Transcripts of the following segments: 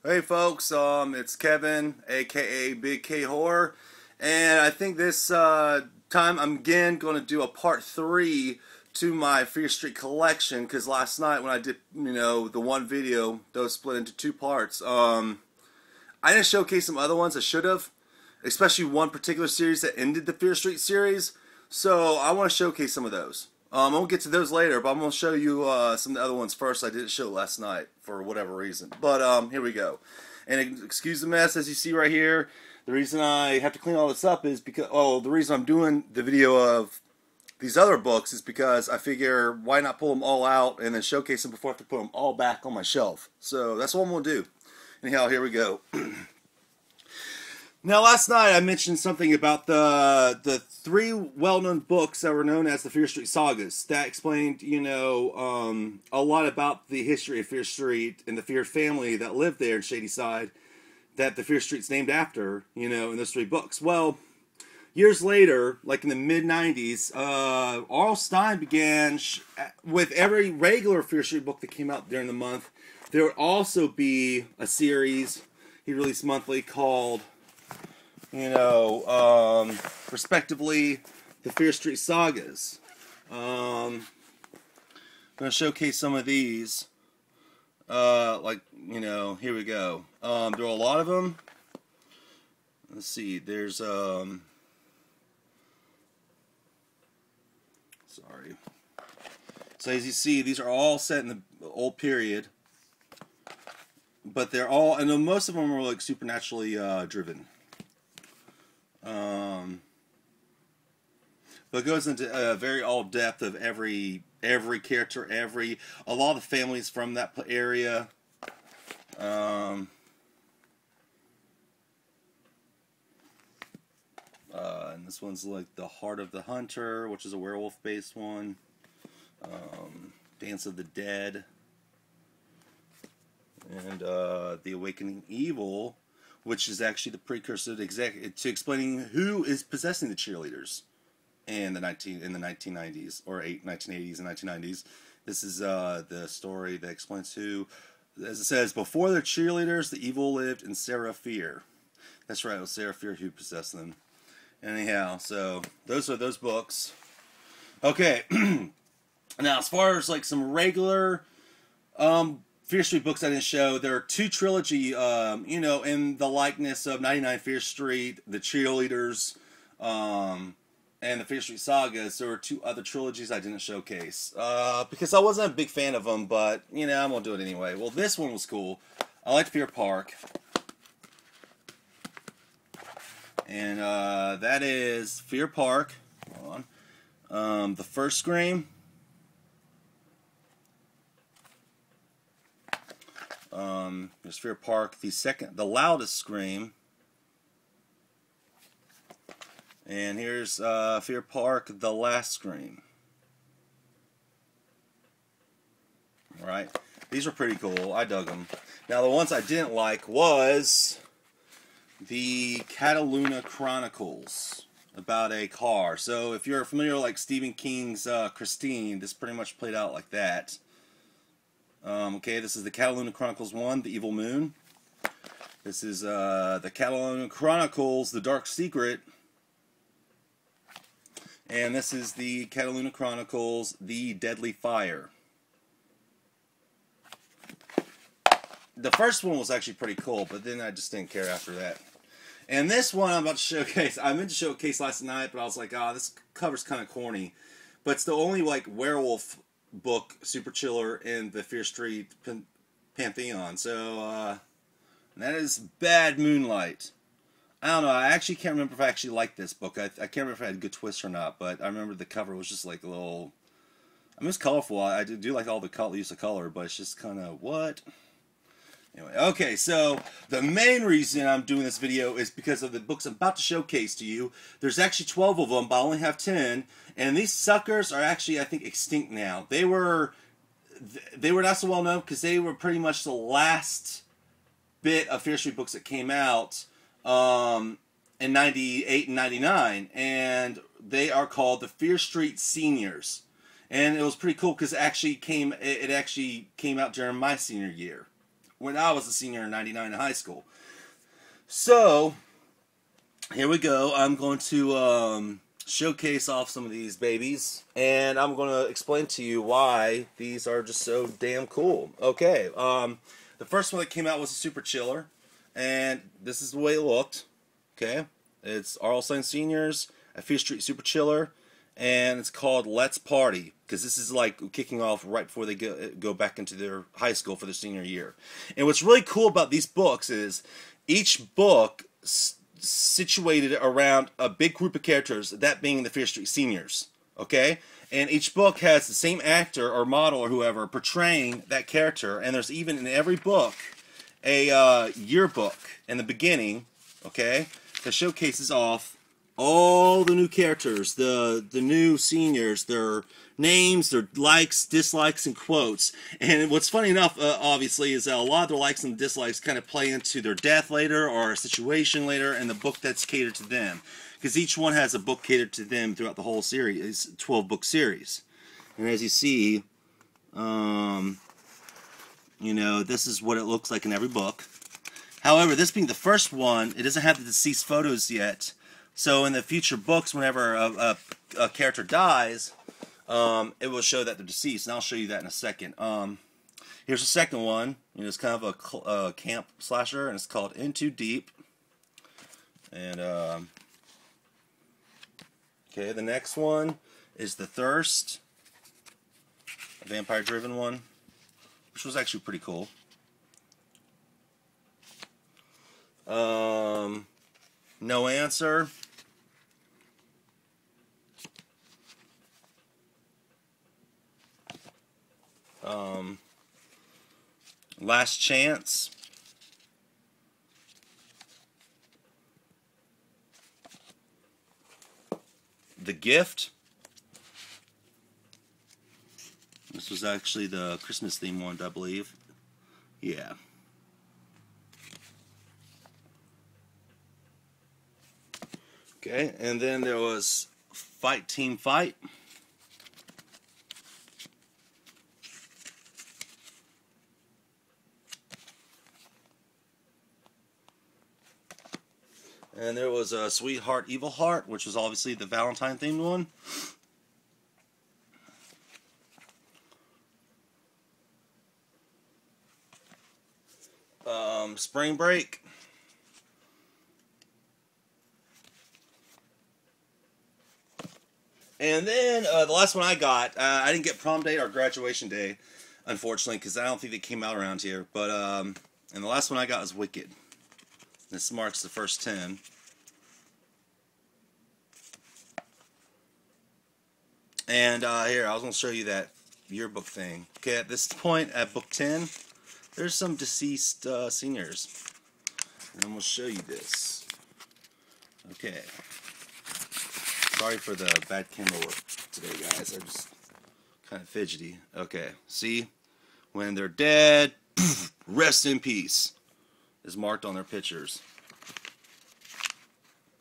Hey folks, it's Kevin, aka Big K Horror, and I think this time I'm again going to do a part 3 to my Fear Street collection, because last night when I did, the one video that was split into two parts, I didn't showcase some other ones I should have, especially one particular series that ended the Fear Street series, so I want to showcase some of those. I won't get to those later, but I'm going to show you some of the other ones first I didn't show last night for whatever reason. But here we go. And excuse the mess as you see right here. The reason I have to clean all this up is because, the reason I'm doing the video of these other books is because I figure why not pull them all out and then showcase them before I have to put them all back on my shelf. So that's what I'm going to do. Anyhow, here we go. Now, last night I mentioned something about the three well-known books that were known as the Fear Street sagas. That explained, a lot about the history of Fear Street and the Fear family that lived there in Shadyside, that the Fear Street's named after, in those three books. Well, years later, like in the mid-90s, R.L. Stine began, with every regular Fear Street book that came out during the month, there would also be a series he released monthly called, respectively, the Fear Street sagas. I'm going to showcase some of these. Here we go. There are a lot of them. Let's see, there's, sorry. So as you see, these are all set in the old period. But they're all, and most of them are like supernaturally driven. But it goes into a very all depth of every character, a lot of the families from that area. And this one's like The Heart of the Hunter, which is a werewolf-based one. Dance of the Dead. And The Awakening Evil, which is actually the precursor to explaining who is possessing the cheerleaders in the 1990s or 1980s and 1990s. This is the story that explains who, as it says, before the cheerleaders, the evil lived in Sarah Fear. That's right, it was Sarah Fear who possessed them. Anyhow, so those are those books. Okay, now as far as like some regular Fear Street books I didn't show, there are two trilogy, in the likeness of 99 Fear Street, the Cheerleaders, and the Fear Street sagas. There were two other trilogies I didn't showcase, because I wasn't a big fan of them, but, I'm going to do it anyway. Well, this one was cool. I liked Fear Park. And, that is Fear Park. Hold on. The first Scream. There's Fear Park, the loudest Scream. And here's Fear Park, the last Scream. Alright, these are pretty cool. I dug them. Now the ones I didn't like was the Cataluna Chronicles, about a car. So if you're familiar with like Stephen King's Christine, this pretty much played out like that. Okay, this is the Cataluna Chronicles 1, The Evil Moon. This is the Cataluna Chronicles, The Dark Secret. And this is the Cataluna Chronicles, The Deadly Fire. The first one was actually pretty cool, but then I just didn't care after that. And this one I'm about to showcase, I meant to showcase last night, but I was like, this cover's kind of corny. But it's the only, like, werewolf book, super chiller, in the Fear Street pantheon. So, that is Bad Moonlight. I don't know, I actually can't remember if I actually liked this book. I can't remember if it had a good twist or not, but I remember the cover was just like a little, it's colorful. I do like all the use of color, but it's just kind of, what? Anyway, okay, so the main reason I'm doing this video is because of the books I'm about to showcase to you. There's actually 12 of them, but I only have 10, and these suckers are actually, I think, extinct now. They were not so well known because they were pretty much the last bit of Fear Street books that came out in 98 and 99, and they are called the Fear Street Seniors. And it was pretty cool because it actually came out during my senior year. when I was a senior in '99 in high school. So here we go. I'm going to showcase off some of these babies, and I'm going to explain to you why these are just so damn cool. Okay, the first one that came out was a Super Chiller, and this is the way it looked. Okay, it's R.L. Stine Seniors, a Fear Street Super Chiller, and it's called Let's Party, because this is like kicking off right before they go back into their high school for their senior year. And what's really cool about these books is each book situated around a big group of characters, that being the Fear Street Seniors, okay? And each book has the same actor or model or whoever portraying that character, and there's even in every book a yearbook in the beginning, okay, that showcases off all the new characters, the new seniors, their names, their likes, dislikes, and quotes. And what's funny enough, obviously, is that a lot of their likes and dislikes kind of play into their death later or a situation later in the book that's catered to them. Because each one has a book catered to them throughout the whole series, 12-book series. And as you see, you know, this is what it looks like in every book. However, this being the first one, it doesn't have the deceased photos yet. So in the future books, whenever a character dies, it will show that they're deceased, and I'll show you that in a second. Here's the second one. You know, it's kind of a camp slasher, and it's called In Too Deep. And okay, the next one is The Thirst, a vampire-driven one, which was actually pretty cool. No Answer. Last Chance. The Gift. This was actually the Christmas theme one, I believe. Yeah. Okay, and then there was Fight Team Fight. And there was a Sweetheart Evil Heart, which was obviously the Valentine themed one. Spring Break. And then the last one I got, I didn't get Prom Day or Graduation Day, unfortunately, because I don't think they came out around here. But and the last one I got was Wicked. This marks the first 10. And here, I was going to show you that yearbook thing. Okay, at this point, at book 10, there's some deceased seniors. And I'm going to show you this. Okay. Sorry for the bad camera work today, guys. I'm just kind of fidgety. Okay, see? When they're dead, rest in peace is marked on their pictures.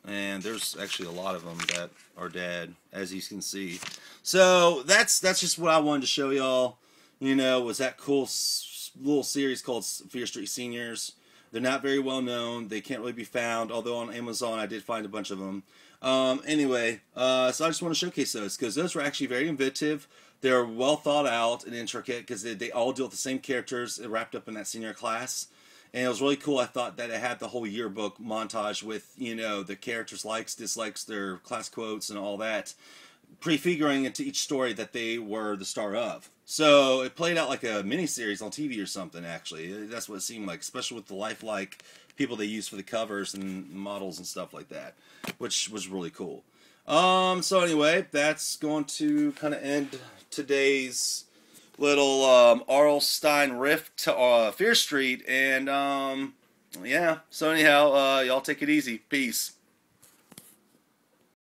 And there's actually a lot of them that are dead, as you can see. So that's just what I wanted to show y'all. You know, was that cool little series called Fear Street Seniors. They're not very well known. They can't really be found, although on Amazon I did find a bunch of them. Anyway, so I just want to showcase those because those were actually very inventive. They're well thought out and intricate because they all deal with the same characters wrapped up in that senior class. And it was really cool. I thought that it had the whole yearbook montage with, you know, the characters' likes, dislikes, their class quotes, and all that, prefiguring into each story that they were the star of. So it played out like a miniseries on TV or something, actually. That's what it seemed like, especially with the lifelike people they used for the covers and models and stuff like that, which was really cool. So anyway, that's going to kind of end today's little R.L. Stine riff to Fear Street. And yeah, so anyhow, y'all take it easy. Peace.